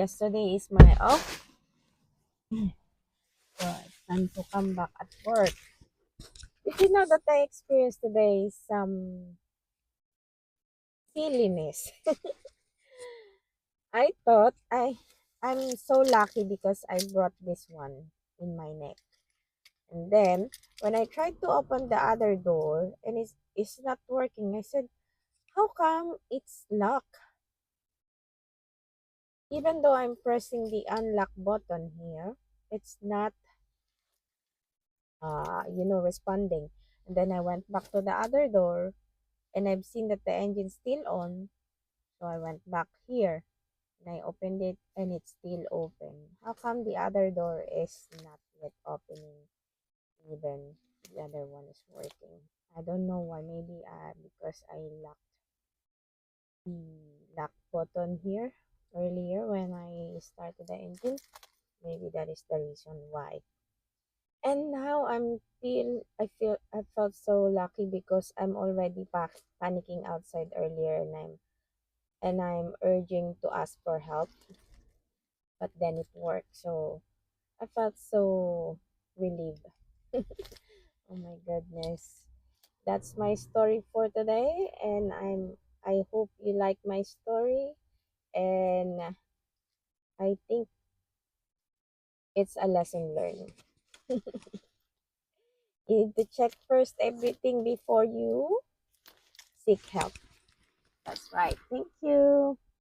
Yesterday is my off. So it's time to come back at work. Did you know that I experienced today some silliness? I thought I'm so lucky because I brought this one in my neck. And then when I tried to open the other door and it's not working, I said, how come it's locked? Even though I'm pressing the unlock button here, it's not responding. And then I went back to the other door and I've seen that the engine's still on. So I went back here and I opened it and it's still open. How come the other door is not yet opening? Even the other one is working. I don't know why. Maybe because I locked the lock button here earlier when I started the engine. Maybe that is the reason why. And now I felt so lucky because I'm already panicking outside earlier and I'm urging to ask for help, but then it worked. So I felt so relieved. Oh my goodness. That's my story for today, and I hope you like my story, and I think it's a lesson learned. You need to check first everything before you seek help. That's right. Thank you.